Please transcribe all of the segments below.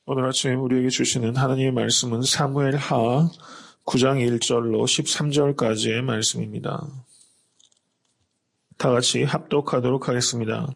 오늘 아침 우리에게 주시는 하나님의 말씀은 사무엘하 9장 1절로 13절까지의 말씀입니다. 다 같이 합독하도록 하겠습니다.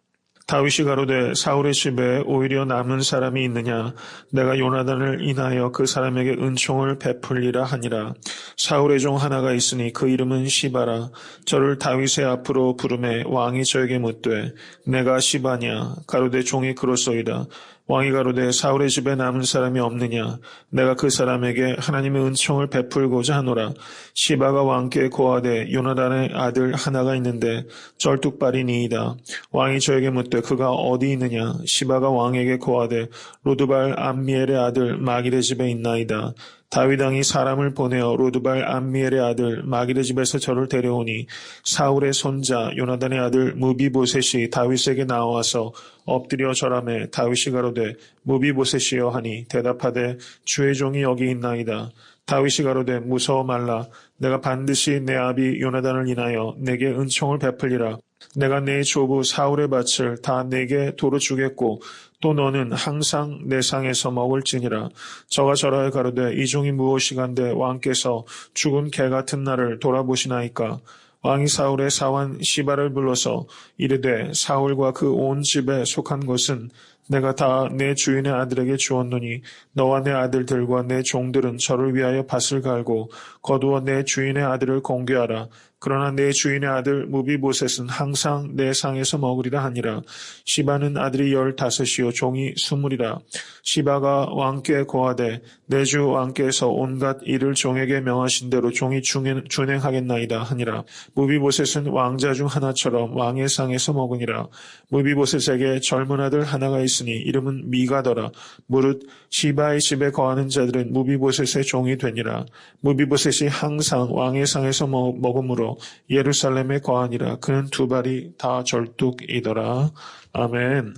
다윗이 가로되 사울의 집에 오히려 남은 사람이 있느냐? 내가 요나단을 인하여 그 사람에게 은총을 베풀리라 하니라. 사울의 종 하나가 있으니 그 이름은 시바라. 저를 다윗의 앞으로 부르매 왕이 저에게 묻되 내가 시바냐? 가로되 종이 그렇소이다. 왕이 가로되 사울의 집에 남은 사람이 없느냐? 내가 그 사람에게 하나님의 은총을 베풀고자 하노라. 시바가 왕께 고하되 요나단의 아들 하나가 있는데 절뚝발이니이다. 왕이 저에게 묻되 그가 어디 있느냐? 시바가 왕에게 고하되 로드발 암미엘의 아들 마길의 집에 있나이다. 다윗 왕이 사람을 보내어 로드발 암미엘의 아들 마길의 집에서 저를 데려오니 사울의 손자 요나단의 아들 무비보셋이 다윗에게 나와서 엎드려 절하매 다윗이 가로되 무비보셋이여 하니 대답하되 주의 종이 여기 있나이다. 다윗이 가로되 무서워 말라. 내가 반드시 내 아비 요나단을 인하여 내게 은총을 베풀리라. 내가 내 조부 사울의 밭을 다 내게 도로 주겠고 또 너는 항상 내 상에서 먹을지니라. 저가 절하여 가로되 이 종이 무엇이간데 왕께서 죽은 개 같은 나를 돌아보시나이까. 왕이 사울의 사환 시바를 불러서 이르되 사울과 그 온 집에 속한 것은 내가 다 내 주인의 아들에게 주었노니 너와 내 아들들과 내 종들은 저를 위하여 밭을 갈고 거두어 내 주인의 아들을 공개하라. 그러나 내 주인의 아들 무비보셋은 항상 내 상에서 먹으리라 하니라. 시바는 아들이 15이요 종이 20이라. 시바가 왕께 고하되 내 주 왕께서 온갖 일을 종에게 명하신 대로 종이 준행하겠나이다 하니라. 무비보셋은 왕자 중 하나처럼 왕의 상에서 먹으니라. 무비보셋에게 젊은 아들 하나가 있으니 이름은 미가더라. 무릇 시바의 집에 거하는 자들은 무비보셋의 종이 되니라. 무비보셋이 항상 왕의 상에서 먹음으로 예루살렘에 거하니라. 그는 두 발이 다 절뚝이더라. 아멘.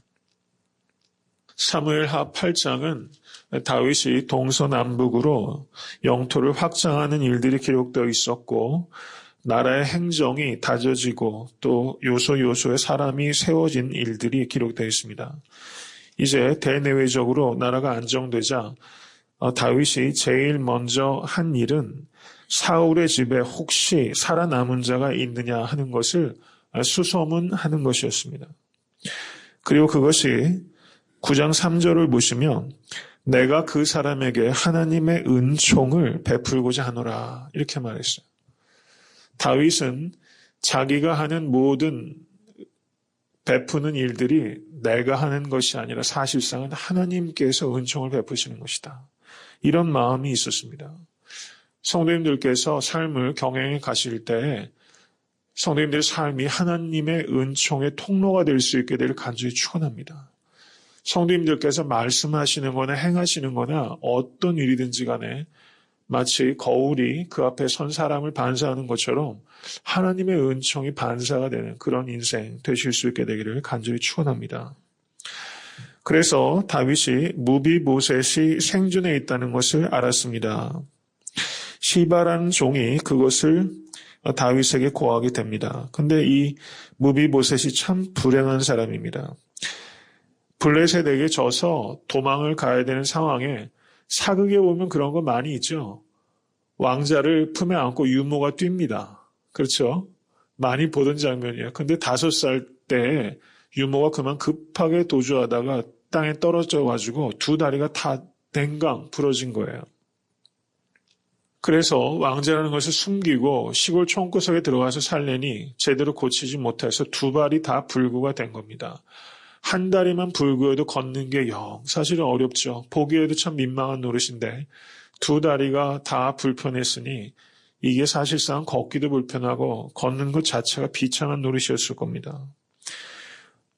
사무엘하 8장은 다윗이 동서남북으로 영토를 확장하는 일들이 기록되어 있었고 나라의 행정이 다져지고 또 요소요소에 사람이 세워진 일들이 기록되어 있습니다. 이제 대내외적으로 나라가 안정되자 다윗이 제일 먼저 한 일은 사울의 집에 혹시 살아남은 자가 있느냐 하는 것을 수소문하는 것이었습니다. 그리고 그것이 9장 3절을 보시면 내가 그 사람에게 하나님의 은총을 베풀고자 하노라 이렇게 말했어요. 다윗은 자기가 하는 모든 베푸는 일들이 내가 하는 것이 아니라 사실상은 하나님께서 은총을 베푸시는 것이다. 이런 마음이 있었습니다. 성도님들께서 삶을 경영해 가실 때 성도님들의 삶이 하나님의 은총의 통로가 될 수 있게 되기를 간절히 축원합니다. 성도님들께서 말씀하시는 거나 행하시는 거나 어떤 일이든지 간에 마치 거울이 그 앞에 선 사람을 반사하는 것처럼 하나님의 은총이 반사가 되는 그런 인생 되실 수 있게 되기를 간절히 축원합니다. 그래서 다윗이 무비보셋이 생존해 있다는 것을 알았습니다. 시바라는 종이 그것을 다윗에게 고하게 됩니다. 근데 이 무비보셋이 참 불행한 사람입니다. 블레셋에게 져서 도망을 가야 되는 상황에 사극에 보면 그런 거 많이 있죠. 왕자를 품에 안고 유모가 뜁니다. 그렇죠? 많이 보던 장면이에요. 근데 5살 때 유모가 그만 급하게 도주하다가 땅에 떨어져가지고 두 다리가 다 댕강 부러진 거예요. 그래서 왕자라는 것을 숨기고 시골 총구석에 들어가서 살려니 제대로 고치지 못해서 두 발이 다 불구가 된 겁니다. 한 다리만 불구해도 걷는 게 사실은 어렵죠. 보기에도 참 민망한 노릇인데 두 다리가 다 불편했으니 이게 사실상 걷기도 불편하고 걷는 것 자체가 비참한 노릇이었을 겁니다.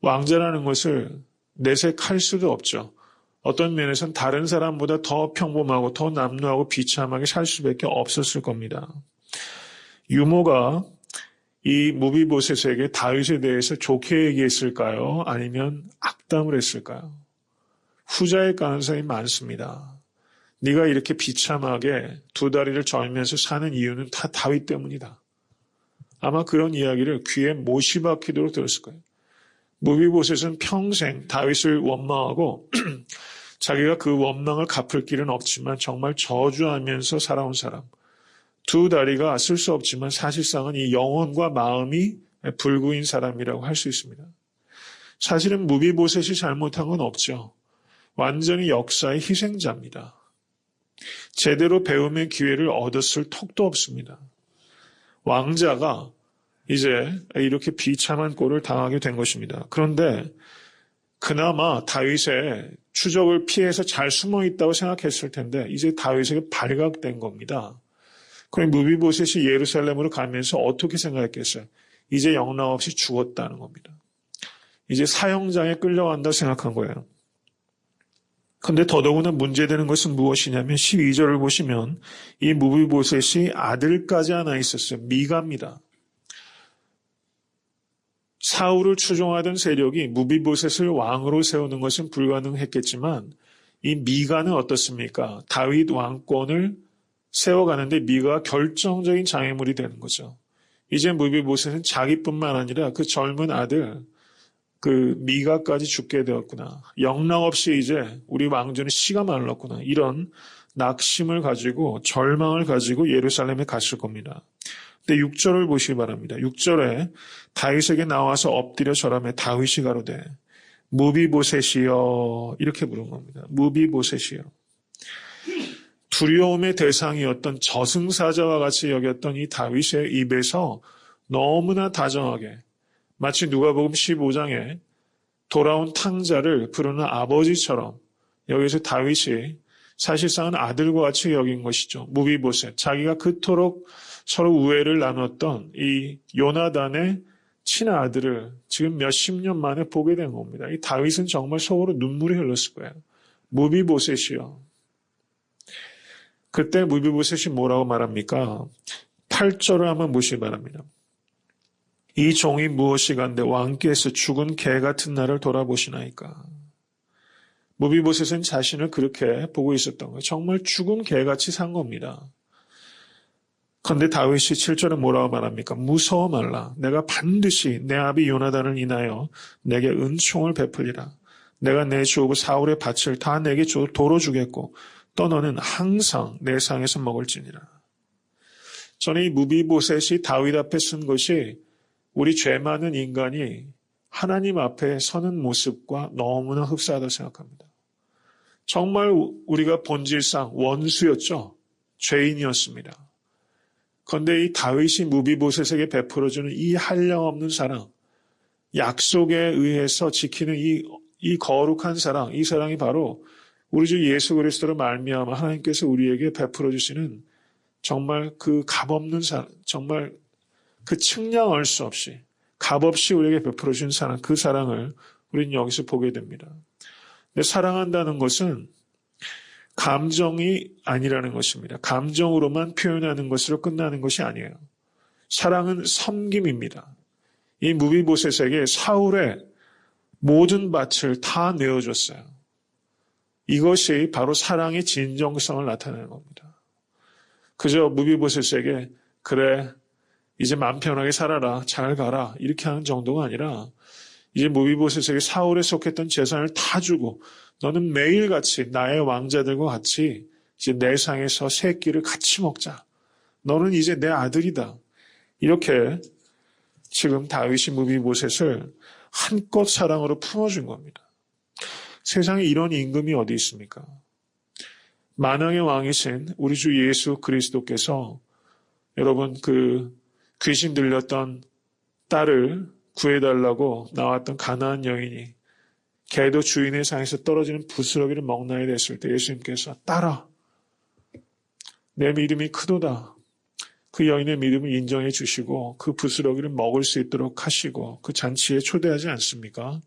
왕자라는 것을 내색할 수도 없죠. 어떤 면에서는 다른 사람보다 더 평범하고 더 남루하고 비참하게 살 수밖에 없었을 겁니다. 유모가 이 무비보셋에게 다윗에 대해서 좋게 얘기했을까요? 아니면 악담을 했을까요? 후자의 가능성이 많습니다. 네가 이렇게 비참하게 두 다리를 절면서 사는 이유는 다 다윗 때문이다. 아마 그런 이야기를 귀에 못이 박히도록 들었을 거예요. 무비보셋은 평생 다윗을 원망하고 자기가 그 원망을 갚을 길은 없지만 정말 저주하면서 살아온 사람. 두 다리가 쓸 수 없지만 사실상은 이 영혼과 마음이 불구인 사람이라고 할 수 있습니다. 사실은 무비보셋이 잘못한 건 없죠. 완전히 역사의 희생자입니다. 제대로 배움의 기회를 얻었을 턱도 없습니다. 왕자가 이제 이렇게 비참한 꼴을 당하게 된 것입니다. 그런데 그나마 다윗의 추적을 피해서 잘 숨어 있다고 생각했을 텐데 이제 다윗에게 발각된 겁니다. 그럼 무비보셋이 예루살렘으로 가면서 어떻게 생각했겠어요? 이제 영락없이 죽었다는 겁니다. 이제 사형장에 끌려간다고 생각한 거예요. 그런데 더더구나 문제되는 것은 무엇이냐면 12절을 보시면 이 무비보셋이 아들까지 하나 있었어요. 미가입니다. 사울을 추종하던 세력이 무비보셋을 왕으로 세우는 것은 불가능했겠지만 이 미가는 어떻습니까? 다윗 왕권을 세워가는데 미가가 결정적인 장애물이 되는 거죠. 이제 무비보셋은 자기뿐만 아니라 그 젊은 아들 그 미가까지 죽게 되었구나. 영락없이 이제 우리 왕조는 씨가 말랐구나. 이런 낙심을 가지고 절망을 가지고 예루살렘에 갔을 겁니다. 근데 6절을 보시기 바랍니다. 6절에 다윗에게 나와서 엎드려 절하며 다윗이 가로되 무비보셋이여 이렇게 부른 겁니다. 무비보셋이여. 두려움의 대상이었던 저승사자와 같이 여겼던 이 다윗의 입에서 너무나 다정하게 마치 누가복음 15장에 돌아온 탕자를 부르는 아버지처럼 여기서 다윗이 사실상은 아들과 같이 여긴 것이죠. 무비보셋. 자기가 그토록 서로 우애를 나눴던 이 요나단의 친아들을 지금 몇십 년 만에 보게 된 겁니다. 이 다윗은 정말 속으로 눈물이 흘렀을 거예요. 무비보셋이요. 그때 무비보셋이 뭐라고 말합니까? 8절을 한번 보시기 바랍니다. 이 종이 무엇이간데 왕께서 죽은 개 같은 나를 돌아보시나이까. 무비보셋은 자신을 그렇게 보고 있었던 거예요. 정말 죽은 개같이 산 겁니다. 그런데 다윗이 7절에 뭐라고 말합니까? 무서워 말라. 내가 반드시 내 아비 요나단을 인하여 내게 은총을 베풀리라. 내가 내 주 사울의 밭을 다 내게 도로 주겠고 또 너는 항상 내 상에서 먹을지니라. 저는 이 무비보셋이 다윗 앞에 쓴 것이 우리 죄 많은 인간이 하나님 앞에 서는 모습과 너무나 흡사하다고 생각합니다. 정말 우리가 본질상 원수였죠. 죄인이었습니다. 그런데 이 다윗이 무비보셋에게 베풀어주는 이 한량없는 사랑, 약속에 의해서 지키는 이 거룩한 사랑, 이 사랑이 바로 우리 주 예수 그리스도로 말미암아 하나님께서 우리에게 베풀어 주시는 정말 그 값없는 사랑, 정말 그 측량할 수 없이 값없이 우리에게 베풀어 주신 사랑, 그 사랑을 우리는 여기서 보게 됩니다. 근데 사랑한다는 것은 감정이 아니라는 것입니다. 감정으로만 표현하는 것으로 끝나는 것이 아니에요. 사랑은 섬김입니다. 이 무비보셋에게 사울의 모든 밭을 다 내어줬어요. 이것이 바로 사랑의 진정성을 나타내는 겁니다. 그저 무비보셋에게 그래 이제 마음 편하게 살아라 잘 가라 이렇게 하는 정도가 아니라 이제 무비보셋에게 사울에 속했던 재산을 다 주고 너는 매일같이 나의 왕자들과 같이 이제 내 상에서 새 끼를 같이 먹자. 너는 이제 내 아들이다. 이렇게 지금 다윗이 무비보셋을 한껏 사랑으로 품어준 겁니다. 세상에 이런 임금이 어디 있습니까? 만왕의 왕이신 우리 주 예수 그리스도께서 여러분 그 귀신 들렸던 딸을 구해달라고 나왔던 가나안 여인이 개도 주인의 상에서 떨어지는 부스러기를 먹나야 됐을 때 예수님께서 딸아 내 믿음이 크도다. 그 여인의 믿음을 인정해 주시고 그 부스러기를 먹을 수 있도록 하시고 그 잔치에 초대하지 않습니까?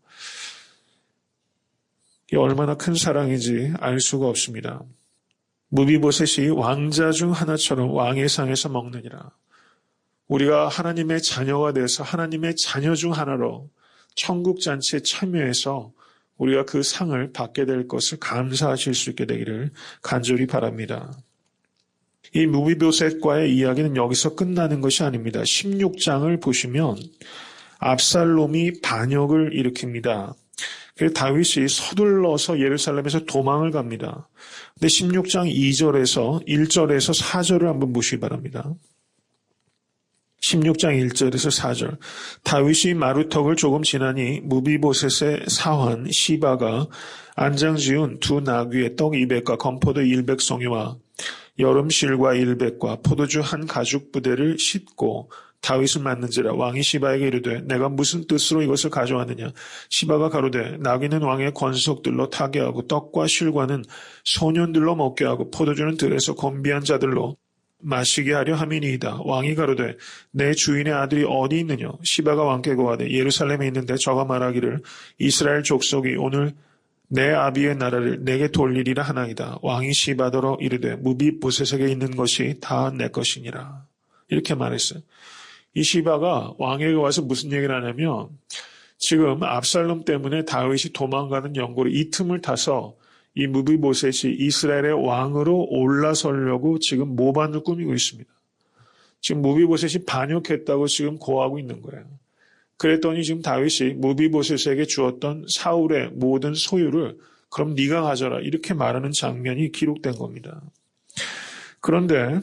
이게 얼마나 큰 사랑인지 알 수가 없습니다. 무비보셋이 왕자 중 하나처럼 왕의 상에서 먹느니라. 우리가 하나님의 자녀가 돼서 하나님의 자녀 중 하나로 천국 잔치에 참여해서 우리가 그 상을 받게 될 것을 감사하실 수 있게 되기를 간절히 바랍니다. 이 무비보셋과의 이야기는 여기서 끝나는 것이 아닙니다. 16장을 보시면 압살롬이 반역을 일으킵니다. 그래서 다윗이 서둘러서 예루살렘에서 도망을 갑니다. 근데 16장 2절에서 1절에서 4절을 한번 보시기 바랍니다. 16장 1절에서 4절. 다윗이 마루턱을 조금 지나니 무비보셋의 사환 시바가 안장 지은 두 나귀의 떡 200과 건포도 100송이와 여름실과 100과 포도주 한 가죽 부대를 싣고 다윗을 맞는지라. 왕이 시바에게 이르되 내가 무슨 뜻으로 이것을 가져왔느냐. 시바가 가로되 나귀는 왕의 권속들로 타게 하고 떡과 실과는 소년들로 먹게 하고 포도주는 들에서 건비한 자들로 마시게 하려 함이니이다. 왕이 가로되 내 주인의 아들이 어디 있느냐. 시바가 왕께 고하되 예루살렘에 있는데 저가 말하기를 이스라엘 족속이 오늘 내 아비의 나라를 내게 돌리리라 하나이다. 왕이 시바더러 이르되 무비보셋에게 있는 것이 다 내 것이니라. 이렇게 말했어요. 이 시바가 왕에게 와서 무슨 얘기를 하냐면 지금 압살롬 때문에 다윗이 도망가는 연고로 이 틈을 타서 이 무비보셋이 이스라엘의 왕으로 올라서려고 지금 모반을 꾸미고 있습니다. 지금 무비보셋이 반역했다고 지금 고하고 있는 거예요. 그랬더니 지금 다윗이 무비보셋에게 주었던 사울의 모든 소유를 그럼 네가 가져라 이렇게 말하는 장면이 기록된 겁니다. 그런데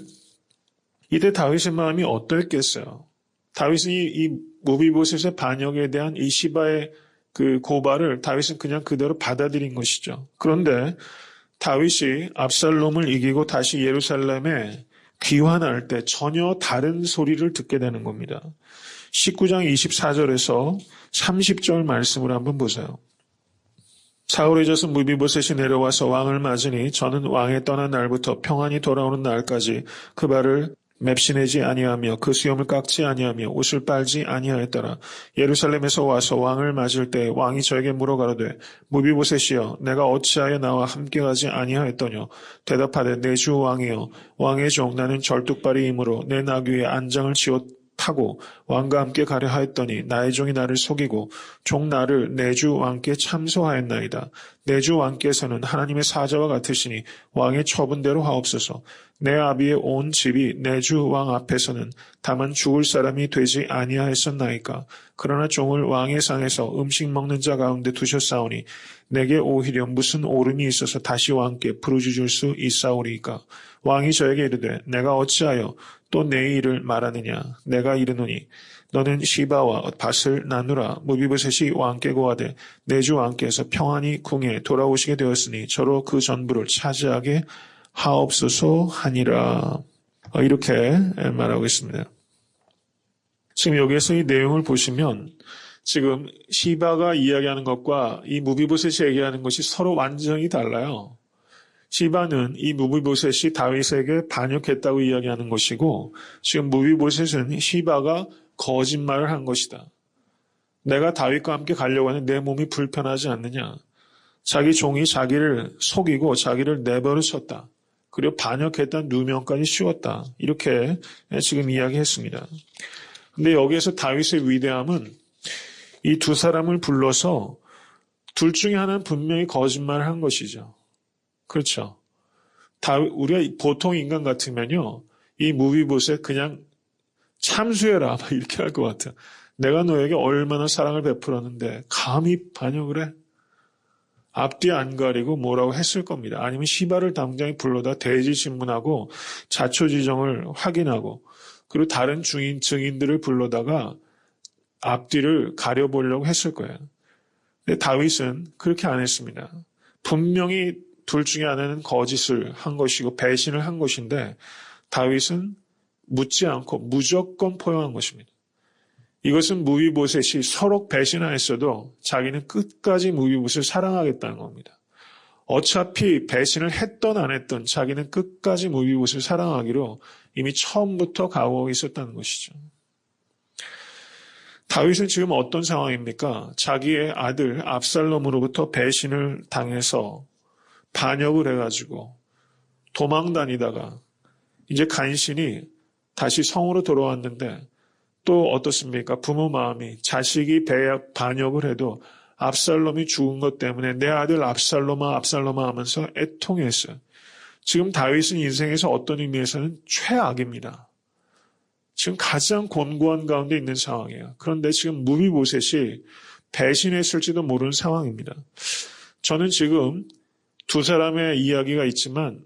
이때 다윗의 마음이 어떠했겠어요? 다윗은 이 무비보셋의 반역에 대한 이 시바의 그 고발을 다윗은 그냥 그대로 받아들인 것이죠. 그런데 다윗이 압살롬을 이기고 다시 예루살렘에 귀환할 때 전혀 다른 소리를 듣게 되는 겁니다. 19장 24절에서 30절 말씀을 한번 보세요. 사울의 자손 무비보셋이 내려와서 왕을 맞으니 저는 왕에 떠난 날부터 평안히 돌아오는 날까지 그 발을 맵시내지 아니하며 그 수염을 깎지 아니하며 옷을 빨지 아니하였더라. 예루살렘에서 와서 왕을 맞을 때 왕이 저에게 물어 가로되 무비보셋이여 내가 어찌하여 나와 함께 가지 아니하였더뇨. 대답하되 내 주 왕이여 왕의 종 나는 절뚝발이이므로 내 나귀의 안장을 지어 타고 왕과 함께 가려 하였더니 나의 종이 나를 속이고 종 나를 내 주 왕께 참소하였나이다. 내 주 왕께서는 하나님의 사자와 같으시니 왕의 처분대로 하옵소서. 내 아비의 온 집이 내 주 왕 앞에서는 다만 죽을 사람이 되지 아니하였었나이까. 그러나 종을 왕의 상에서 음식 먹는 자 가운데 두셨사오니 내게 오히려 무슨 오름이 있어서 다시 왕께 부르짖을 수 있사오리이까. 왕이 저에게 이르되 내가 어찌하여 또 내 일을 말하느냐. 내가 이르노니 너는 시바와 밭을 나누라. 무비보셋이 왕께 고하되 내 주 왕께서 평안히 궁에 돌아오시게 되었으니 저로 그 전부를 차지하게 하옵소서 하니라. 이렇게 말하고 있습니다. 지금 여기에서 이 내용을 보시면 지금 시바가 이야기하는 것과 이 무비보셋이 얘기하는 것이 서로 완전히 달라요. 시바는 이 무비보셋이 다윗에게 반역했다고 이야기하는 것이고 지금 무비보셋은 시바가 거짓말을 한 것이다. 내가 다윗과 함께 가려고 하는데 내 몸이 불편하지 않느냐. 자기 종이 자기를 속이고 자기를 내버려 쳤다. 그리고 반역했다는 누명까지 씌웠다. 이렇게 지금 이야기했습니다. 근데 여기에서 다윗의 위대함은 이 두 사람을 불러서 둘 중에 하나는 분명히 거짓말을 한 것이죠. 그렇죠. 우리가 보통 인간 같으면요. 이 무비보셋 그냥 참수해라. 이렇게 할 것 같아요. 내가 너에게 얼마나 사랑을 베풀었는데 감히 반역을 해? 앞뒤 안 가리고 뭐라고 했을 겁니다. 아니면 시바를 당장에 불러다 대지신문하고 자초지정을 확인하고 그리고 다른 증인들을 불러다가 앞뒤를 가려보려고 했을 거예요. 근데 다윗은 그렇게 안 했습니다. 분명히 둘 중에 하나는 거짓을 한 것이고 배신을 한 것인데 다윗은 묻지 않고 무조건 포용한 것입니다. 이것은 무비보셋이 서로 배신하였어도 자기는 끝까지 무비보셋을 사랑하겠다는 겁니다. 어차피 배신을 했던 안 했던 자기는 끝까지 무비보셋을 사랑하기로 이미 처음부터 각오하고 있었다는 것이죠. 다윗은 지금 어떤 상황입니까? 자기의 아들 압살롬으로부터 배신을 당해서 반역을 해가지고 도망 다니다가 이제 간신히 다시 성으로 돌아왔는데 또 어떻습니까? 부모 마음이 자식이 반역을 해도 압살롬이 죽은 것 때문에 내 아들 압살롬아 하면서 애통했어요. 지금 다윗은 인생에서 어떤 의미에서는 최악입니다. 지금 가장 곤고한 가운데 있는 상황이에요. 그런데 지금 무비보셋이 배신했을지도 모르는 상황입니다. 저는 지금 두 사람의 이야기가 있지만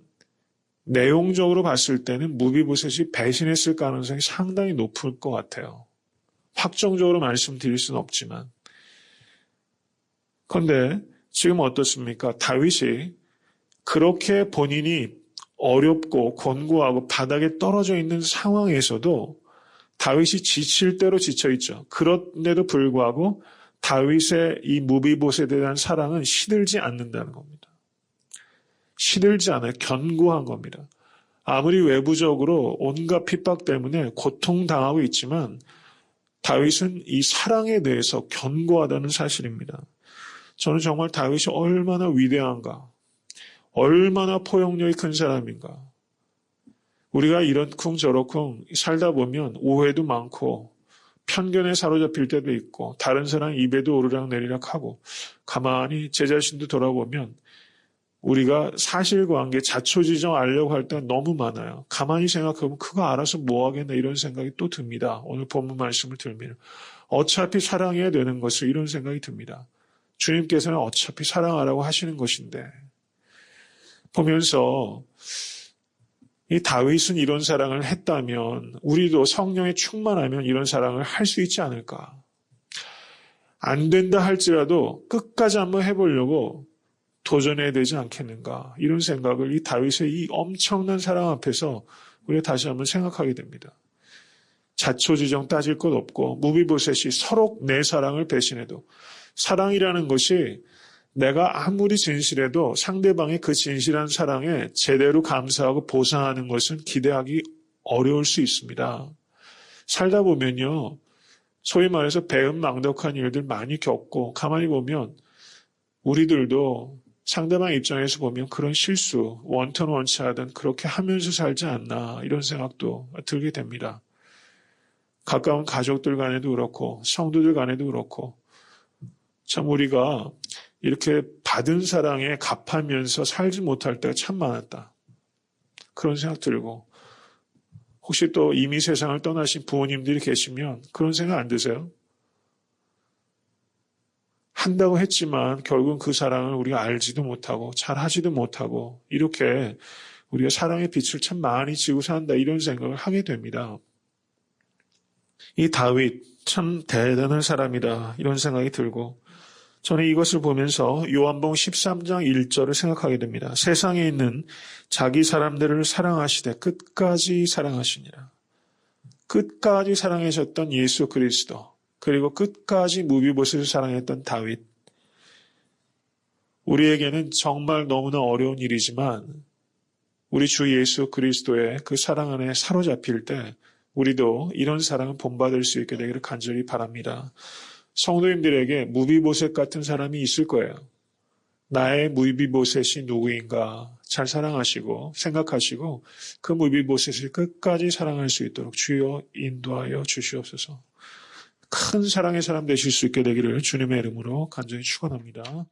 내용적으로 봤을 때는 무비보셋이 배신했을 가능성이 상당히 높을 것 같아요. 확정적으로 말씀드릴 수는 없지만. 그런데 지금 어떻습니까? 다윗이 그렇게 본인이 어렵고 곤고하고 바닥에 떨어져 있는 상황에서도 다윗이 지칠 대로 지쳐있죠. 그런데도 불구하고 다윗의 이 무비보셋에 대한 사랑은 시들지 않는다는 겁니다. 시들지 않아요. 견고한 겁니다. 아무리 외부적으로 온갖 핍박 때문에 고통당하고 있지만 다윗은 이 사랑에 대해서 견고하다는 사실입니다. 저는 정말 다윗이 얼마나 위대한가, 얼마나 포용력이 큰 사람인가. 우리가 이런쿵 저렇쿵 살다 보면 오해도 많고 편견에 사로잡힐 때도 있고 다른 사람 입에도 오르락내리락 하고 가만히 제 자신도 돌아보면 우리가 사실관계 자초지정 알려고 할 때 너무 많아요. 가만히 생각하면 그거 알아서 뭐 하겠나 이런 생각이 또 듭니다. 오늘 본문 말씀을 들으면 어차피 사랑해야 되는 것을 이런 생각이 듭니다. 주님께서는 어차피 사랑하라고 하시는 것인데 보면서 이 다윗은 이런 사랑을 했다면 우리도 성령에 충만하면 이런 사랑을 할 수 있지 않을까. 안 된다 할지라도 끝까지 한번 해보려고 도전해야 되지 않겠는가. 이런 생각을 이 다윗의 이 엄청난 사랑 앞에서 우리가 다시 한번 생각하게 됩니다. 자초지정 따질 것 없고 무비보셋이 서로 내 사랑을 배신해도 사랑이라는 것이 내가 아무리 진실해도 상대방의 그 진실한 사랑에 제대로 감사하고 보상하는 것은 기대하기 어려울 수 있습니다. 살다 보면요. 소위 말해서 배은망덕한 일들 많이 겪고 가만히 보면 우리들도 상대방 입장에서 보면 그런 실수, 원턴 원치 하든 그렇게 하면서 살지 않나 이런 생각도 들게 됩니다. 가까운 가족들 간에도 그렇고 성도들 간에도 그렇고 참 우리가 이렇게 받은 사랑에 갚하면서 살지 못할 때가 참 많았다. 그런 생각 들고 혹시 또 이미 세상을 떠나신 부모님들이 계시면 그런 생각 안 드세요? 한다고 했지만 결국은 그 사랑을 우리가 알지도 못하고 잘 하지도 못하고 이렇게 우리가 사랑의 빛을 참 많이 지고 산다 이런 생각을 하게 됩니다. 이 다윗 참 대단한 사람이다 이런 생각이 들고 저는 이것을 보면서 요한복음 13장 1절을 생각하게 됩니다. 세상에 있는 자기 사람들을 사랑하시되 끝까지 사랑하시니라. 끝까지 사랑하셨던 예수 그리스도 그리고 끝까지 무비보셋을 사랑했던 다윗. 우리에게는 정말 너무나 어려운 일이지만 우리 주 예수 그리스도의 그 사랑 안에 사로잡힐 때 우리도 이런 사랑을 본받을 수 있게 되기를 간절히 바랍니다. 성도님들에게 무비보셋 같은 사람이 있을 거예요. 나의 무비보셋이 누구인가 잘 사랑하시고 생각하시고 그 무비보셋을 끝까지 사랑할 수 있도록 주여 인도하여 주시옵소서. 큰 사랑의 사람 되실 수 있게 되기를 주님의 이름으로 간절히 축원합니다.